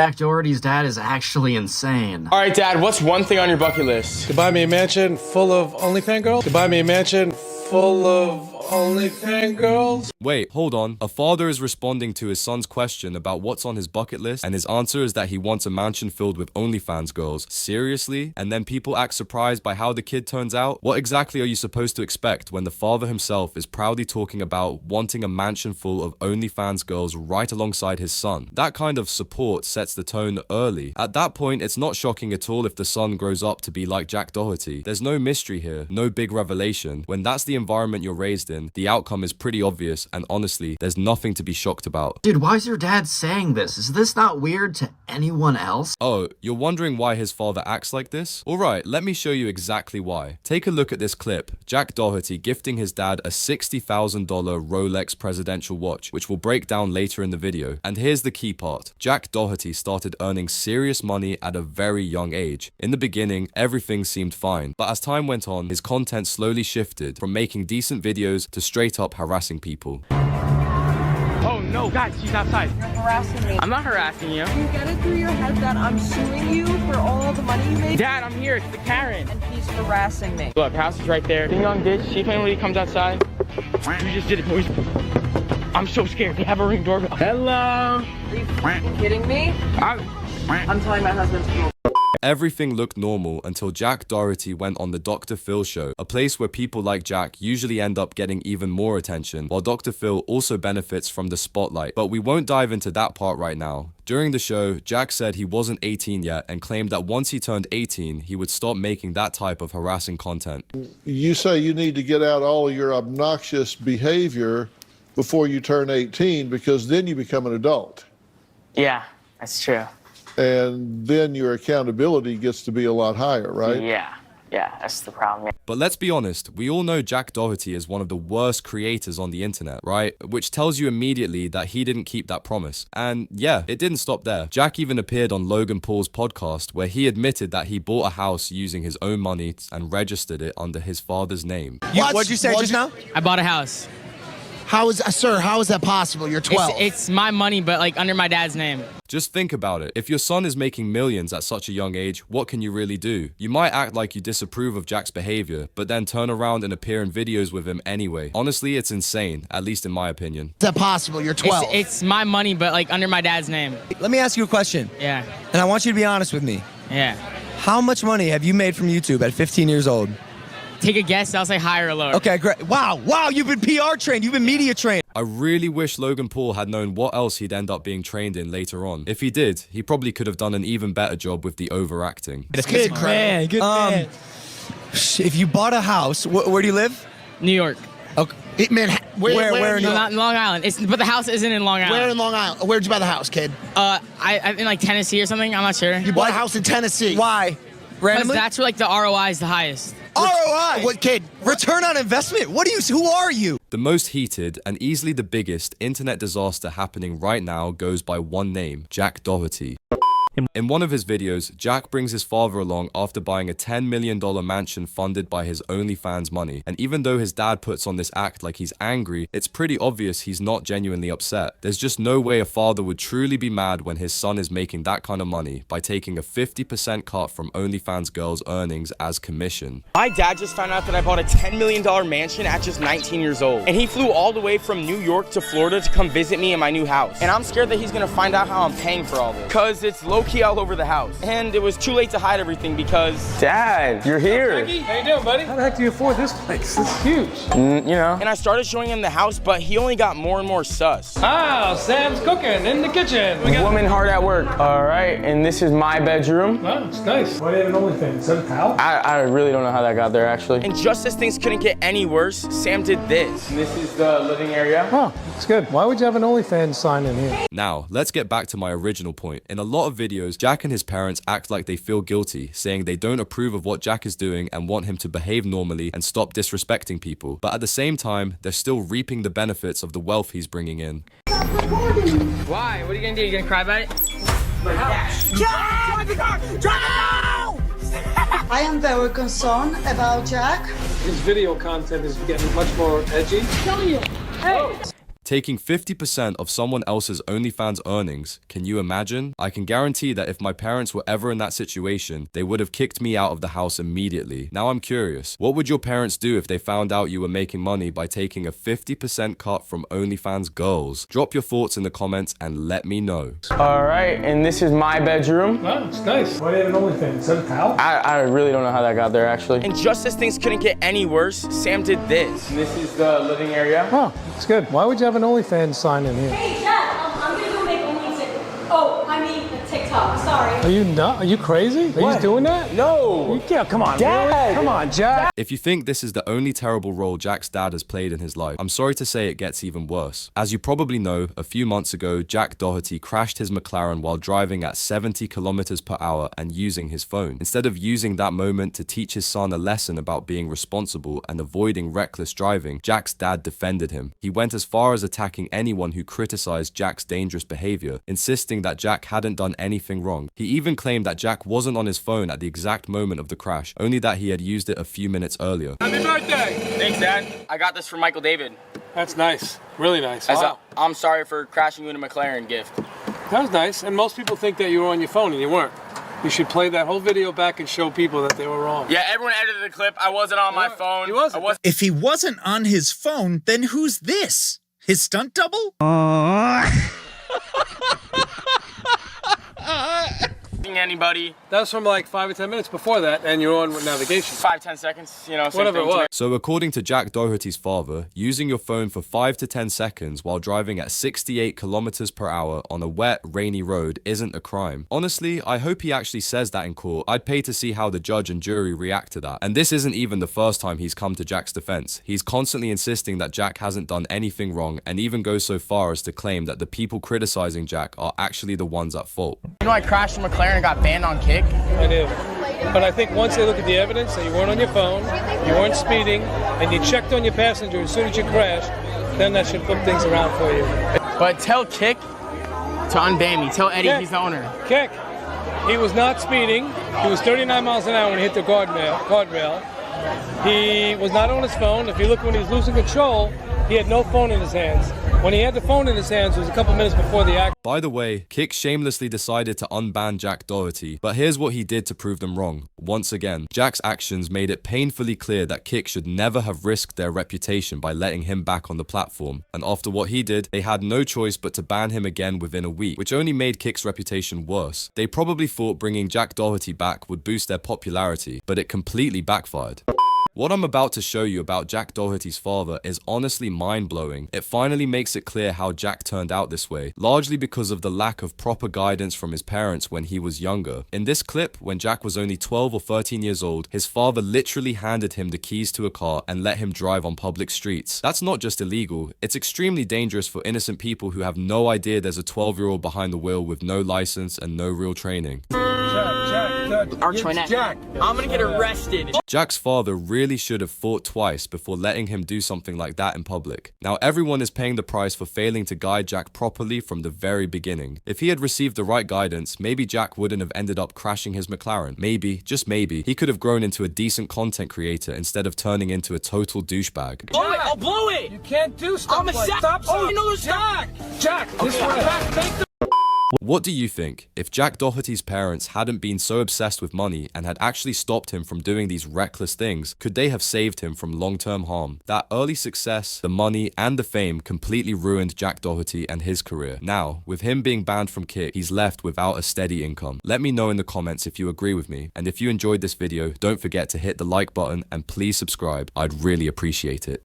Jack Doherty's dad is actually insane. All right, Dad, what's one thing on your bucket list? To buy me a mansion full of OnlyFans girls? To buy me a mansion full of OnlyFans girls? Wait, hold on. A father is responding to his son's question about what's on his bucket list, and his answer is that he wants a mansion filled with OnlyFans girls. Seriously? And then people act surprised by how the kid turns out? What exactly are you supposed to expect when the father himself is proudly talking about wanting a mansion full of OnlyFans girls right alongside his son? That kind of support sets the tone early. At that point, it's not shocking at all if the son grows up to be like Jack Doherty. There's no mystery here, no big revelation. When that's the environment you're raised in, the outcome is pretty obvious, and honestly, there's nothing to be shocked about. Dude, why is your dad saying this? Is this not weird to anyone else? Oh, you're wondering why his father acts like this? Alright, let me show you exactly why. Take a look at this clip. Jack Doherty gifting his dad a $60,000 Rolex presidential watch, which will break down later in the video. And here's the key part. Jack Doherty started earning serious money at a very young age. In the beginning, everything seemed fine, but as time went on, his content slowly shifted from making decent videos to straight up harassing people. Oh no, guys, she's outside. You're harassing me. I'm not harassing you. You get it through your head that I'm suing you for all the money you made? Dad, I'm here. It's the Karen. And he's harassing me. Look, house is right there. Ding dong ditch. She finally comes outside. You just did it, boys. I'm so scared. They have a ring doorbell. Hello. Are you kidding me? I'm telling my husband to go. Everything looked normal until Jack Doherty went on the Dr. Phil show, a place where people like Jack usually end up getting even more attention, while Dr. Phil also benefits from the spotlight. But we won't dive into that part right now. During the show, Jack said he wasn't 18 yet and claimed that once he turned 18, he would stop making that type of harassing content. You say you need to get out all of your obnoxious behavior before you turn 18 because then you become an adult. Yeah, that's true. And then your accountability gets to be a lot higher, right? Yeah, that's the problem. But let's be honest, we all know Jack Doherty is one of the worst creators on the internet, right? Which tells you immediately that he didn't keep that promise. And yeah, it didn't stop there. Jack even appeared on Logan Paul's podcast where he admitted that he bought a house using his own money and registered it under his father's name. What'd you say just now? I bought a house. How is that possible? You're 12. It's my money, but like under my dad's name. Just think about it. If your son is making millions at such a young age, what can you really do? You might act like you disapprove of Jack's behavior, but then turn around and appear in videos with him anyway. Honestly, it's insane, at least in my opinion. Is that possible? You're 12. It's my money, but like under my dad's name. Let me ask you a question. Yeah. And I want you to be honest with me. Yeah. How much money have you made from YouTube at 15 years old? Take a guess. I'll say higher or lower. Okay, great. Wow, you've been PR trained. You've been media trained. I really wish Logan Paul had known what else he'd end up being trained in later on. If he did, he probably could have done an even better job with the overacting. Good man, good man. If you bought a house, where do you live? New York. Okay. Where in New York? Not in Long Island. But the house isn't in Long Island. Where in Long Island? Where'd you buy the house, kid? I'm in like Tennessee or something. I'm not sure. You bought a house in Tennessee. Why? Because Randomly? that's where like the ROI is the highest. ROI? What, kid? Return on investment? Who are you? The most heated and easily the biggest internet disaster happening right now goes by one name, Jack Doherty. In one of his videos, Jack brings his father along after buying a $10 million mansion funded by his OnlyFans money. And even though his dad puts on this act like he's angry, it's pretty obvious he's not genuinely upset. There's just no way a father would truly be mad when his son is making that kind of money by taking a 50% cut from OnlyFans girls' earnings as commission. My dad just found out that I bought a $10 million mansion at just 19 years old. And he flew all the way from New York to Florida to come visit me in my new house. And I'm scared that he's gonna find out how I'm paying for all this. Because it's low-key all over the house. And it was too late to hide everything because... Dad, you're here. How you doing, buddy? How the heck do you afford this place? It's huge. You know. And I started showing him the house, but he only got more and more sus. Ah, Sam's cooking in the kitchen. Woman hard at work. All right, and this is my bedroom. Oh, it's nice. Why do you have an OnlyFans? Is that a towel? I really don't know how that got there, actually. And just as things couldn't get any worse, Sam did this. And this is the living area. Oh, it's good. Why would you have an OnlyFans sign in here? Now, let's get back to my original point. In a lot of videos, Jack and his parents act like they feel guilty, saying they don't approve of what Jack is doing and want him to behave normally and stop disrespecting people. But at the same time, they're still reaping the benefits of the wealth he's bringing in. Why? What are you gonna do? You gonna cry about it? Drive the car! Drive the car! I am very concerned about Jack. His video content is getting much more edgy. Tell you. Hey. Taking 50% of someone else's OnlyFans earnings, can you imagine? I can guarantee that if my parents were ever in that situation, they would have kicked me out of the house immediately. Now I'm curious, what would your parents do if they found out you were making money by taking a 50% cut from OnlyFans girls? Drop your thoughts in the comments and let me know. All right, and this is my bedroom. Oh, it's nice. Why do you have an OnlyFans? Is that a towel? I really don't know how that got there, actually. And just as things couldn't get any worse, Sam did this. And this is the living area. Oh, it's good. Why would you have an OnlyFans sign in here? Hey, Dad, I'm gonna go make OnlyFans. Oh, I mean TikTok. Sorry. Are you not? Are you crazy? Are you doing that? No. Yeah, come on, Dad. Really? Come on, Jack. If you think this is the only terrible role Jack's dad has played in his life, I'm sorry to say it gets even worse. As you probably know, a few months ago, Jack Doherty crashed his McLaren while driving at 70 kilometers per hour and using his phone. Instead of using that moment to teach his son a lesson about being responsible and avoiding reckless driving, Jack's dad defended him. He went as far as attacking anyone who criticized Jack's dangerous behavior, insisting that Jack hadn't done anything wrong. He even claimed that Jack wasn't on his phone at the exact moment of the crash, only that he had used it a few minutes earlier. Happy birthday. Thanks, Dad. I got this from Michael David. That's nice. Really nice. I'm sorry for crashing you in a McLaren gift. That was nice. And most people think that you were on your phone and you weren't. You should play that whole video back and show people that they were wrong. Yeah, everyone edited the clip. I wasn't on my phone. He wasn't. If he wasn't on his phone, then who's this? His stunt double? Anybody. That was from like 5 or 10 minutes before that, and you're on with navigation. 5-10 seconds, you know, same Whatever thing it to me. was. So according to Jack Doherty's father, using your phone for 5 to 10 seconds while driving at 68 kilometers per hour on a wet, rainy road isn't a crime. Honestly, I hope he actually says that in court. I'd pay to see how the judge and jury react to that. And this isn't even the first time he's come to Jack's defense. He's constantly insisting that Jack hasn't done anything wrong, and even goes so far as to claim that the people criticizing Jack are actually the ones at fault. You know I crashed a McLaren and got banned on Kick? I do. But I think once they look at the evidence that you weren't on your phone, you weren't speeding, and you checked on your passenger as soon as you crashed, then that should flip things around for you. But tell Kick to unban me. Tell Eddie Kick. he's the owner. Kick. He was not speeding. He was 39 miles an hour when he hit the guardrail. He was not on his phone. If you look when he was losing control, he had no phone in his hands. When he had the phone in his hands, it was a couple minutes before the accident. By the way, Kick shamelessly decided to unban Jack Doherty, but here's what he did to prove them wrong. Once again, Jack's actions made it painfully clear that Kick should never have risked their reputation by letting him back on the platform. And after what he did, they had no choice but to ban him again within a week, which only made Kick's reputation worse. They probably thought bringing Jack Doherty back would boost their popularity, but it completely backfired. What I'm about to show you about Jack Doherty's father is honestly mind-blowing. It finally makes it clear how Jack turned out this way, largely because of the lack of proper guidance from his parents when he was younger. In this clip, when Jack was only 12 or 13 years old, his father literally handed him the keys to a car and let him drive on public streets. That's not just illegal, it's extremely dangerous for innocent people who have no idea there's a 12-year-old behind the wheel with no license and no real training. Jack, I'm gonna get arrested. Jack's father really should have thought twice before letting him do something like that in public. Now everyone is paying the price for failing to guide Jack properly from the very beginning. If he had received the right guidance, maybe Jack wouldn't have ended up crashing his McLaren. Maybe, just maybe, he could have grown into a decent content creator instead of turning into a total douchebag. Blow it, I'll blow it! You can't do stuff I'm a like sack. that. Oh, you know there's Jack, this way. What do you think? If Jack Doherty's parents hadn't been so obsessed with money and had actually stopped him from doing these reckless things, could they have saved him from long-term harm? That early success, the money, and the fame completely ruined Jack Doherty and his career. Now, with him being banned from Kick, he's left without a steady income. Let me know in the comments if you agree with me, and if you enjoyed this video, don't forget to hit the like button and please subscribe. I'd really appreciate it.